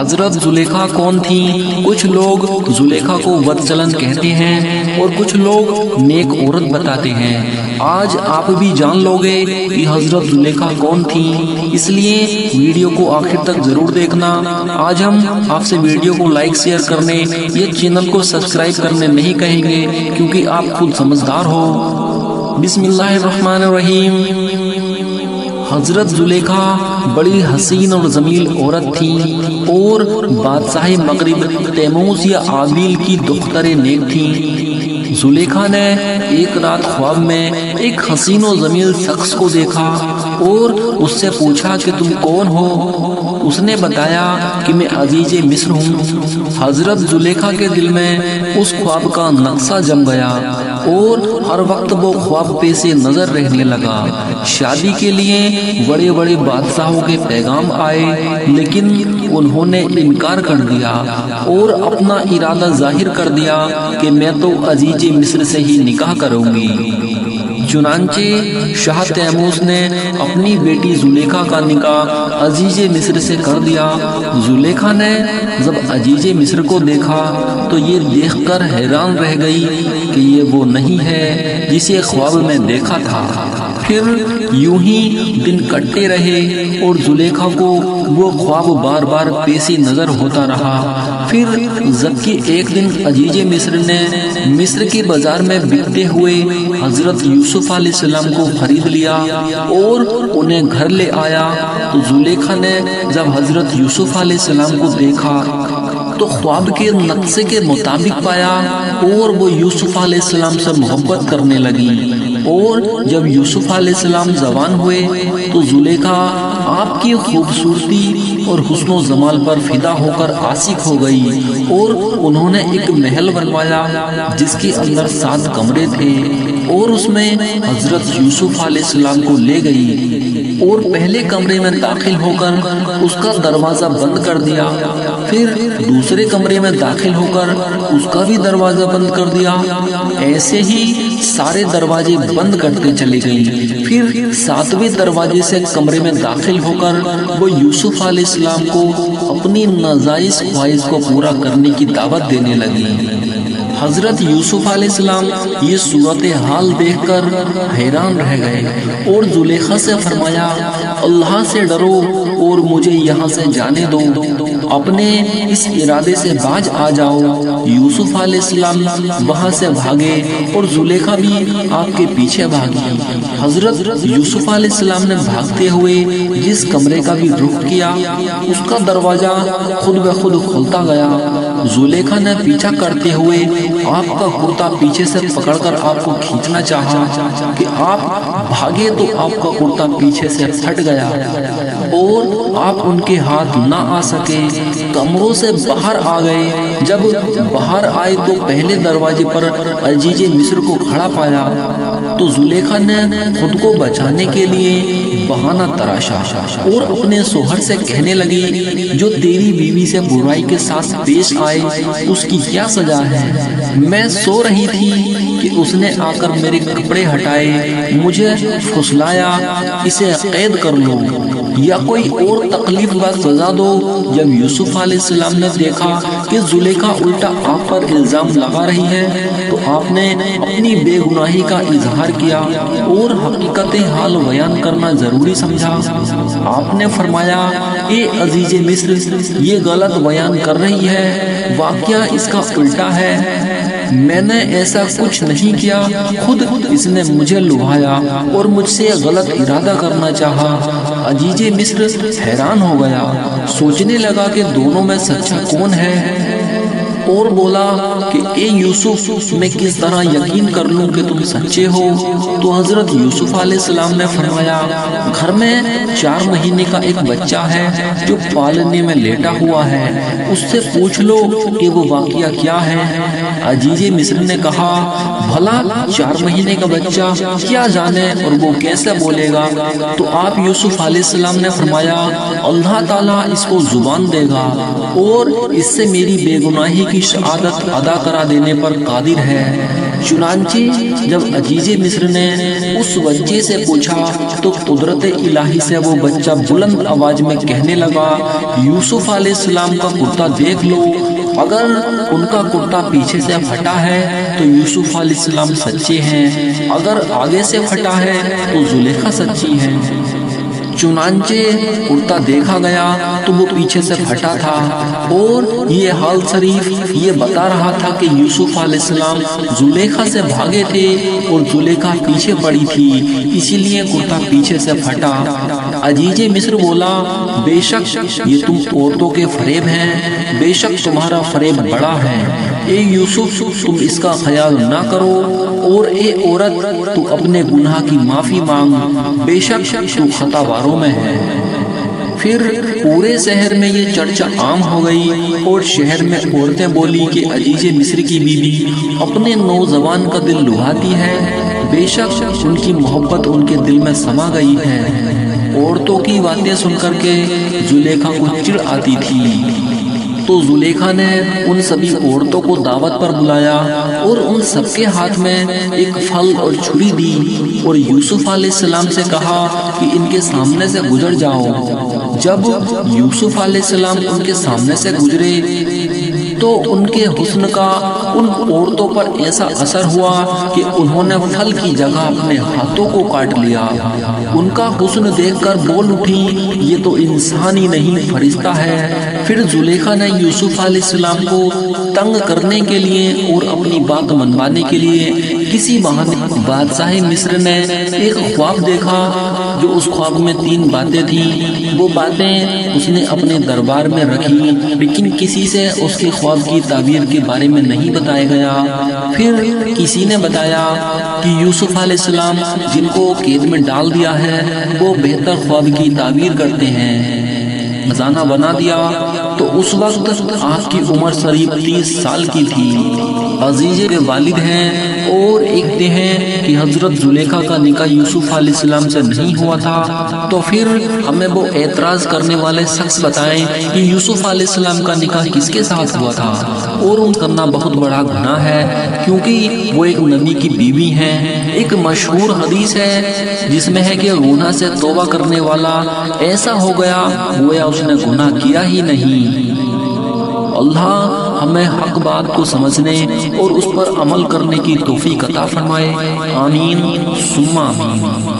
حضرت زلیخا کون تھیں؟ کچھ لوگ زلیخا کو بدچلن کہتے ہیں اور کچھ لوگ نیک عورت بتاتے ہیں۔ آج آپ بھی جان لو گے کہ حضرت زلیخا کون تھیں، اس لیے ویڈیو کو آخر تک ضرور دیکھنا۔ آج ہم آپ سے ویڈیو کو لائک شیئر کرنے یا چینل کو سبسکرائب کرنے نہیں کہیں گے، کیونکہ آپ خود سمجھدار ہو۔ بسم اللہ الرحمن الرحیم۔ حضرت زلیخا بڑی حسین اور جمیل عورت تھی اور بادشاہ مغرب تیموس یا آبیل کی دختر نیک تھی۔ زلیخا نے ایک رات خواب میں ایک حسین و جمیل شخص کو دیکھا اور اس سے پوچھا کہ تم کون ہو؟ اس نے بتایا کہ میں عزیز مصر ہوں۔ حضرت زلیخا کے دل میں اس خواب کا نقشہ جم گیا اور ہر وقت وہ خواب پیش نظر رہنے لگا۔ شادی کے لیے بڑے بڑے بادشاہوں کے پیغام آئے، لیکن انہوں نے انکار کر دیا اور اپنا ارادہ ظاہر کر دیا کہ میں تو عزیز مصر سے ہی نکاح کروں گی۔ چنانچہ شاہ تیموس نے اپنی بیٹی زلیخا کا نکاح عزیز مصر سے کر دیا۔ زلیخا نے جب عزیز مصر کو دیکھا تو یہ دیکھ کر حیران رہ گئی کہ یہ وہ نہیں ہے جسے خواب میں دیکھا تھا۔ پھر یوں ہی دن کٹتے رہے اور زلیخا کو وہ خواب بار بار پیش نظر ہوتا رہا۔ پھر جبکہ ایک دن عزیز مصر نے مصر کے بازار میں بکتے ہوئے حضرت یوسف علیہ السلام کو خرید لیا اور انہیں گھر لے آیا، تو زلیخا نے جب حضرت یوسف علیہ السلام کو دیکھا تو خواب کے نقشے کے مطابق پایا اور وہ یوسف علیہ السلام سے محبت کرنے لگی۔ اور جب یوسف علیہ السلام جوان ہوئے تو زلیخا آپ کی خوبصورتی اور حسن و جمال پر فدا ہو کر عاشق ہو گئی اور انہوں نے ایک محل بنوایا جس کے اندر 7 کمرے تھے اور اس میں حضرت یوسف علیہ السلام کو لے گئی اور پہلے کمرے میں داخل ہو کر اس کا دروازہ بند کر دیا۔ پھر دوسرے کمرے میں داخل ہو کر اس کا بھی دروازہ بند کر دیا۔ ایسے ہی سارے دروازے بند کرتے چلی گئی۔ پھر 7ویں دروازے سے کمرے میں داخل ہو کر وہ یوسف علیہ السلام کو اپنی ناجائز خواہش کو پورا کرنے کی دعوت دینے لگی۔ حضرت یوسف علیہ السلام یہ صورتحال دیکھ کر حیران رہ گئے اور زلیخا سے فرمایا، اللہ سے ڈرو اور مجھے یہاں سے جانے دو، اپنے اس ارادے سے باز آ جاؤ۔ یوسف علیہ السلام وہاں سے بھاگے اور زلیخا بھی آپ کے پیچھے بھاگی۔ حضرت یوسف علیہ السلام نے بھاگتے ہوئے جس کمرے کا بھی رخ کیا اس کا دروازہ خود بخود کھلتا گیا۔ زلیخا نے پیچھا کرتے ہوئے آپ کا کرتا پیچھے سے پکڑ کر آپ کو کھینچنا چاہا کہ آپ بھاگے تو آپ کا کرتا پیچھے سے پھٹ گیا اور آپ ان کے ہاتھ نہ آ سکے۔ کمروں سے باہر آ گئے۔ جب باہر آئے تو پہلے دروازے پر عزیز مصر کو کھڑا پایا تو زلیخا نے خود کو بچانے کے لیے بہانہ تراشا اور اپنے شوہر سے کہنے لگی، جو تیری بیوی سے برائی کے ساتھ پیش آئے اس کی کیا سزا ہے؟ میں سو رہی تھی کہ اس نے آ کر میرے کپڑے ہٹائے، مجھے پھسلایا، اسے قید کر لو یا کوئی اور تکلیف کا سزا دو۔ جب یوسف علیہ السلام نے دیکھا کہ زلیخا الٹا آپ پر الزام لگا رہی ہے تو آپ نے اپنی بے گناہی کا اظہار کیا اور حقیقت حال بیان کرنا ضروری سمجھا۔ آپ نے فرمایا، اے عزیز مصر، یہ غلط بیان کر رہی ہے، واقعہ اس کا الٹا ہے، میں نے ایسا کچھ نہیں کیا، خود اس نے مجھے لبھایا اور مجھ سے غلط ارادہ کرنا چاہا۔ عزیز مصر حیران ہو گیا، سوچنے لگا کہ دونوں میں سچا کون ہے اور بولا کہ اے یوسف، میں کس طرح یقین کر لوں کہ تم سچے ہو؟ تو حضرت یوسف علیہ السلام نے فرمایا، گھر میں 4 مہینے کا ایک بچہ ہے جو پالنے میں لیٹا ہوا ہے، اس سے پوچھ لو کہ وہ واقعہ کیا ہے۔ عزیز مصر نے کہا، بھلا 4 مہینے کا بچہ کیا جانے اور وہ کیسے بولے گا؟ تو آپ یوسف علیہ السلام نے فرمایا، اللہ تعالیٰ اس کو زبان دے گا اور اس سے میری بے گناہی کی شہادت ادا کرا دینے پر قادر ہے۔ چنانچہ جب عزیز مصر نے اس بچے سے پوچھا تو قدرت الہی سے وہ بچہ بلند آواز میں کہنے لگا، یوسف علیہ السلام کا کرتا دیکھ لو، اگر ان کا کرتا پیچھے سے پھٹا ہے تو یوسف علیہ السلام سچے ہیں، اگر آگے سے پھٹا ہے تو زلیخا سچی ہے۔ چنانچہ کرتا دیکھا گیا تو وہ پیچھے سے پھٹا تھا، اور یہ حال شریف یہ بتا رہا تھا کہ یوسف علیہ السلام زلیخا سے بھاگے تھے اور زلیخا پیچھے پڑی تھی، اسی لیے کرتا پیچھے سے پھٹا۔ عزیز مصر بولا، بے شک یہ تم عورتوں کے فریب ہیں، بے شک تمہارا فریب بڑا ہے، اے یوسف تم اس کا خیال نہ کرو، اور اے عورت تو اپنے گناہ کی معافی مانگ، بے شک تو خطا باروں میں ہے۔ پھر پورے شہر میں یہ چرچا عام ہو گئی، اور شہر میں عورتیں بولی کہ عزیز مصر کی بیوی اپنے نوجوان کا دل لبھاتی ہے، بے شک ان کی محبت ان کے دل میں سما گئی ہے۔ عورتوں کی باتیں سن کر کے زلیخا کو چڑ آتی تھی، تو زلیخا نے ان سبھی عورتوں کو دعوت پر بلایا اور ان سب کے ہاتھ میں ایک پھل اور چھری دی، اور یوسف علیہ السلام سے کہا کہ ان کے سامنے سے گزر جاؤ۔ جب یوسف علیہ السلام ان کے سامنے سے گزرے تو ان کے حسن کا ان عورتوں پر ایسا اثر ہوا کہ انہوں نے پھل کی جگہ اپنے ہاتھوں کو کاٹ لیا۔ ان کا حسن دیکھ کر بول اٹھی، یہ تو انسان ہی نہیں فرشتہ ہے۔ پھر زلیخا نے یوسف علیہ السلام کو تنگ کرنے کے لیے اور اپنی بات منوانے کے لیے کسی بہانے بادشاہ مصر نے ایک خواب دیکھا، جو اس خواب میں 3 باتیں تھیں۔ وہ باتیں اس نے اپنے دربار میں رکھی، لیکن کسی سے اس کے خواب کی تعبیر کے بارے میں نہیں بتایا گیا۔ پھر کسی نے بتایا کہ یوسف علیہ السلام جن کو قید میں ڈال دیا ہے وہ بہتر خواب کی تعبیر کرتے ہیں۔ خزانہ بنا دیا تو اس وقت آپ کی عمر قریب 30 سال کی تھی۔ عزیز کے والد ہیں اور ایک ہیں کہ حضرت زلیخا کا نکاح یوسف علیہ السلام سے نہیں ہوا تھا، تو پھر ہمیں وہ اعتراض کرنے والے شخص بتائیں کہ یوسف علیہ السلام کا نکاح کس کے ساتھ ہوا تھا۔ اور ان کرنا بہت بڑا گناہ ہے، کیونکہ وہ ایک نبی کی بیوی ہیں۔ ایک مشہور حدیث ہے جس میں ہے کہ گناہ سے توبہ کرنے والا ایسا ہو گیا گویا اس نے گناہ کیا ہی نہیں۔ اللہ ہمیں حق بات کو سمجھنے اور اس پر عمل کرنے کی توفیق عطا فرمائے، آمین ثم آمین۔